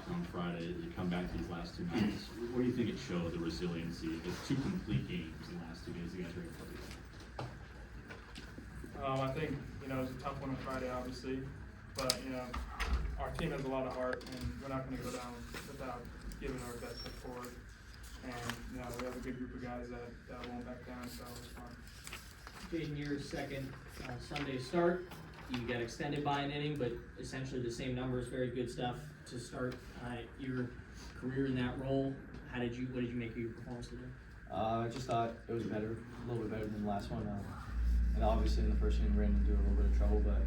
talked on Friday, you come back to these last 2 games. What do you think it showed, the resiliency of the 2 complete games in the last 2 games you guys were able to play? I think, it was a tough one on Friday, obviously, but, our team has a lot of heart, and we're not going to go down without giving our best foot forward. And, we have a good group of guys that won't back down, so it was fun. Jaden, your second Sunday start, you got extended by an inning, but essentially the same numbers, very good stuff to start your career in that role. What did you make of your performance today? I just thought it was better, a little bit better than the last one. And obviously in the first inning, ran into a little bit of trouble, but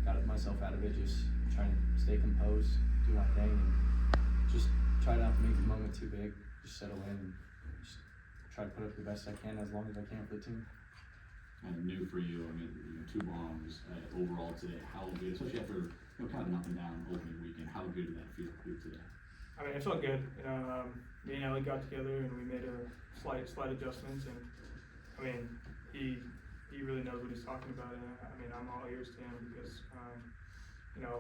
got myself out of it, just trying to stay composed, do my thing, and just try not to make the moment too big, just settle in and just try to put up the best I can as long as I can for the team. And new for you, 2 bombs overall today. How good, especially after kind of an up and down opening weekend, how good did that feel for you today? It felt good. Me and Ellie got together and we made a slight adjustments, and he really knows what he's talking about, and I'm all ears to him because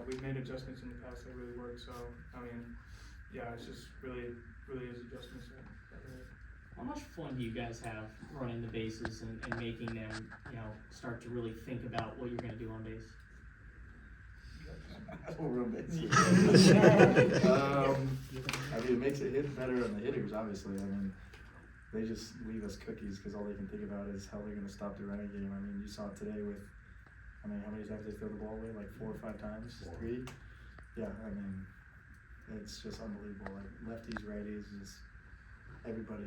we've made adjustments in the past that really work. So it's just really his adjustments that really. How much fun do you guys have running the bases and making them, start to really think about what you're going to do on base? Real base. It makes it hit better on the hitters, obviously. They just leave us cookies because all they can think about is how they're going to stop the running game. You saw it today with, how many times they throw the ball away? Like 4 or 5 times? 3? Yeah, it's just unbelievable. Like lefties, righties, everybody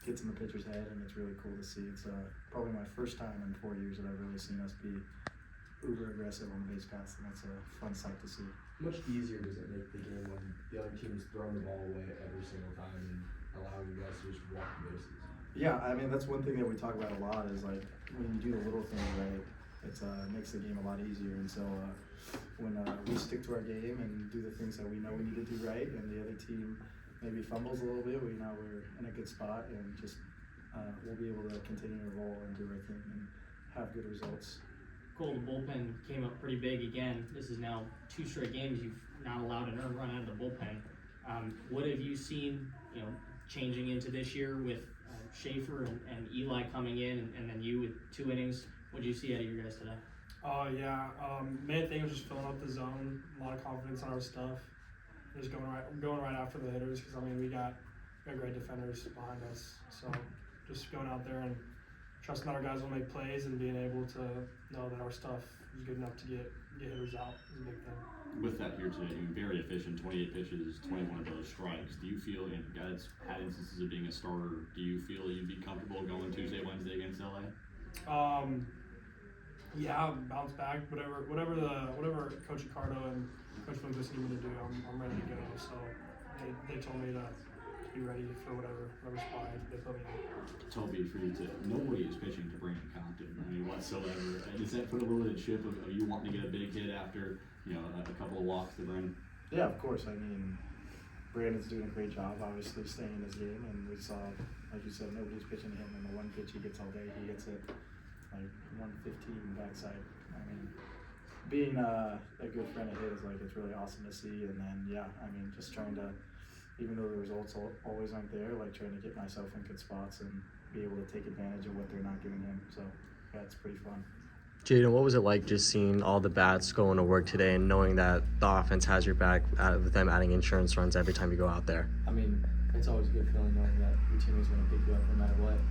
gets in the pitcher's head, and it's really cool to see. It's probably my first time in 4 years that I've really seen us be uber aggressive on the base paths, and that's a fun sight to see. How much easier does it make the game when the other team's throwing the ball away every single time and allowing you guys to just walk the bases? Yeah, that's one thing that we talk about a lot is like when you do the little things right, it makes the game a lot easier. And so when we stick to our game and do the things that we know we need to do right, and the other team maybe fumbles a little bit, we're in a good spot, and just we'll be able to continue to roll and do our thing and have good results. Cole, the bullpen came up pretty big again. This is now 2 straight games you've not allowed an earned run out of the bullpen. What have you seen, changing into this year with Schaefer and Eli coming in, and then you with 2 innings? What did you see out of your guys today? Main thing was just filling up the zone, a lot of confidence in our stuff. Just going right after the hitters because we got great defenders behind us. So just going out there and trusting our guys will make plays and being able to know that our stuff is good enough to get hitters out is a big thing. With that here today, very efficient, 28 pitches, 21 of those strikes. Do you feel, guys had instances of being a starter, do you feel you'd be comfortable going Tuesday, Wednesday against LA? Bounce back, whatever Coach Ricardo and Coach Lucas need me to do, I'm ready to go. So they told me to be ready for whatever spot they put me in. Toby, for you nobody is pitching to Brandon Compton, whatsoever. Does that put a little bit of chip of you wanting to get a big hit after, a couple of walks to Brandon? Yeah, of course. Brandon's doing a great job, obviously, staying in his game, and we saw, like you said, nobody's pitching to him, and the one pitch he gets all day, he gets it like 115 backside. Being a good friend of his, it's really awesome to see, and then, just trying to, even though the results always aren't there, trying to get myself in good spots and be able to take advantage of what they're not giving him. So, yeah, it's pretty fun. Jaden, what was it like just seeing all the bats going to work today and knowing that the offense has your back with them adding insurance runs every time you go out there? It's always a good feeling knowing that your team is going to pick you up no matter what.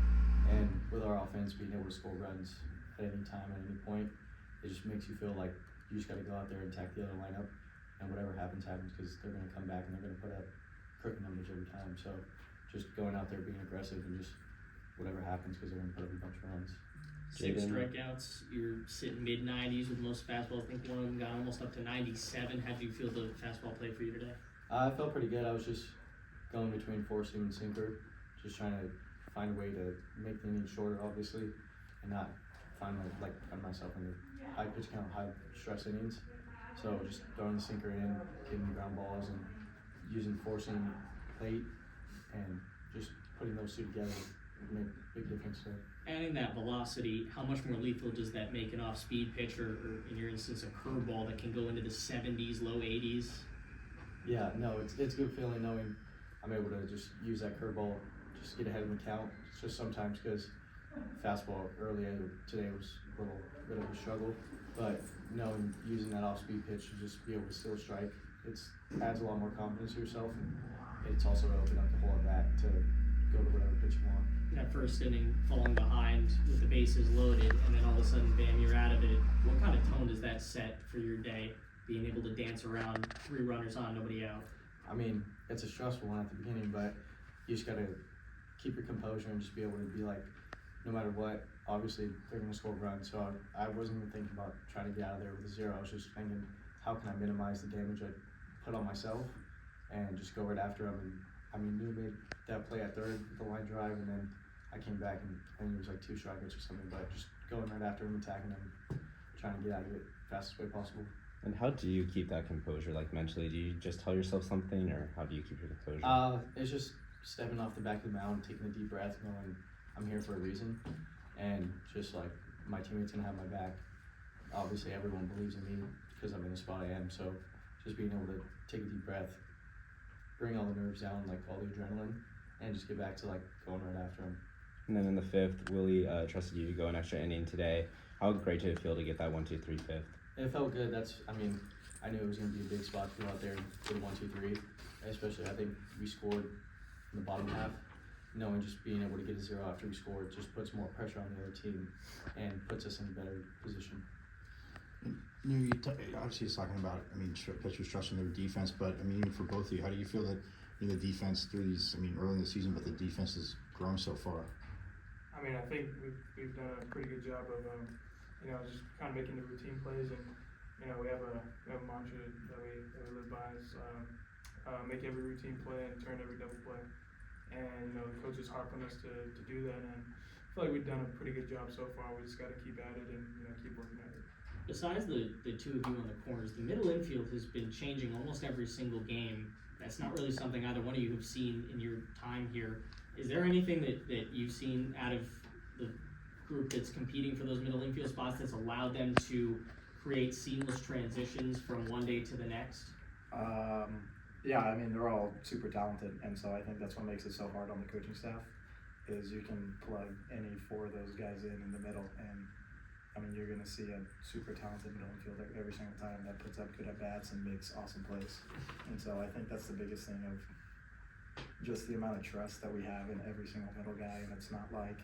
And with our offense being able to score runs at any time, at any point, it just makes you feel like you just got to go out there and attack the other lineup, and whatever happens, because they're going to come back and they're going to put up crooked numbers every time. So just going out there being aggressive and just whatever happens, because they're going to put up a bunch of runs. 6 strikeouts, you're sitting mid-90s with most fastballs. I think one of them got almost up to 97. How do you feel the fastball played for you today? I felt pretty good. I was just going between four-seam and sinker, just trying to find a way to make the inning shorter, obviously, and not find myself in the high pitch count, high stress innings. So just throwing the sinker in, getting the ground balls, and using four-seam plate, and just putting those 2 together would make a big difference there. Adding that velocity, how much more lethal does that make an off-speed pitch, or in your instance, a curveball that can go into the 70s, low 80s? Yeah, no, it's a good feeling knowing I'm able to just use that curveball, just get ahead in the count. It's just sometimes because fastball earlier today was a little bit of a struggle, but knowing using that off-speed pitch to just be able to still strike, it's adds a lot more confidence to yourself, and it's also opened up the whole at bat to go to whatever pitch you want. That first inning, falling behind with the bases loaded, and then all of a sudden, bam, you're out of it. What kind of tone does that set for your day? Being able to dance around, 3 runners on, nobody out. I mean, it's a stressful one at the beginning, but you just gotta keep your composure and just be able to be like, no matter what, obviously they're gonna score runs. So I wasn't even thinking about trying to get out of there with a 0. I was just thinking, how can I minimize the damage I put on myself and just go right after him. And I mean, we made that play at third with the line drive, and then I came back and I think it was like 2 strikeouts or something, but just going right after him, attacking him, trying to get out of it fastest way possible. And how do you keep that composure, like mentally? Do you just tell yourself something, or how do you keep your composure? It's just stepping off the back of the mound, taking a deep breath, knowing I'm here for a reason, and just like my teammates gonna have my back. Obviously, everyone believes in me because I'm in the spot I am. So just being able to take a deep breath, bring all the nerves down, like all the adrenaline, and just get back to like going right after him. And then in the 5th, Willie trusted you to go an extra inning today. How great did it feel to get that 1, 2, 3 5th? It felt good. I mean, I knew it was going to be a big spot to go out there and get a 1, 2, 3. Especially, I think we scored in the bottom half. Knowing just being able to get a 0 after we scored just puts more pressure on the other team and puts us in a better position. Obviously he's talking about, I mean, pitchers trusting their defense, but I mean, even for both of you, how do you feel that the defense through these, I mean, early in the season, but the defense has grown so far? I mean, I think we've done a pretty good job of, just kind of making the routine plays, and we have a mantra that we live by is make every routine play and turn every double play, and the coaches harp on us to do that, and I feel like we've done a pretty good job so far. We just got to keep at it and keep working at it. Besides the 2 of you on the corners, the middle infield has been changing almost every single game. That's not really something either one of you have seen in your time here. Is there anything that you've seen out of the group that's competing for those middle infield spots that's allowed them to create seamless transitions from one day to the next? Yeah, I mean, they're all super talented, and so I think that's what makes it so hard on the coaching staff, is you can plug any 4 of those guys in the middle, and I mean, you're going to see a super talented middle infielder every single time that puts up good at-bats and makes awesome plays. And so I think that's the biggest thing of just the amount of trust that we have in every single middle guy, and it's not like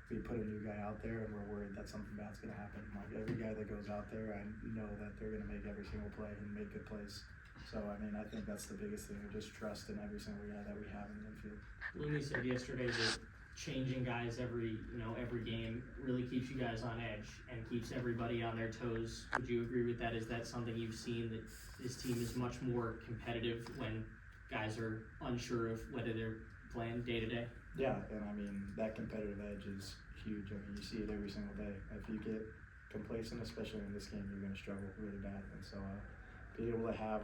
we put a new guy out there and we're worried that something bad's going to happen. Like, every guy that goes out there, I know that they're going to make every single play and make good plays. So, I mean, I think that's the biggest thing, just trust in every single guy that we have in the infield. Looney said yesterday that changing guys every game really keeps you guys on edge and keeps everybody on their toes. Would you agree with that? Is that something you've seen, that this team is much more competitive when guys are unsure of whether they're playing day to day? Yeah, and I mean, that competitive edge is huge. I mean, you see it every single day. If you get complacent, especially in this game, you're going to struggle really bad. And so being able to have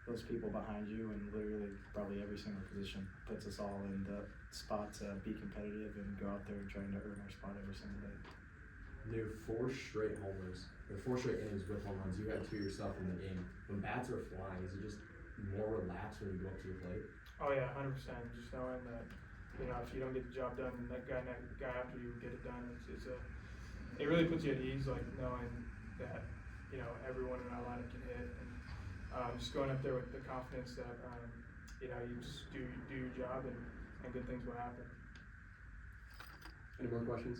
those people behind you in literally probably every single position puts us all in the spot to be competitive and go out there trying to earn our spot every single day. There are 4 straight homers, or 4 straight innings with home runs. You had 2 yourself in the game. When bats are flying, is it just more relaxed when you go up to the plate? Oh yeah, 100%. Just knowing that, if you don't get the job done, that guy after you get it done, it really puts you at ease, like knowing that, everyone in our lineup can hit, and just going up there with the confidence that, you just do your job and good things will happen. Any more questions?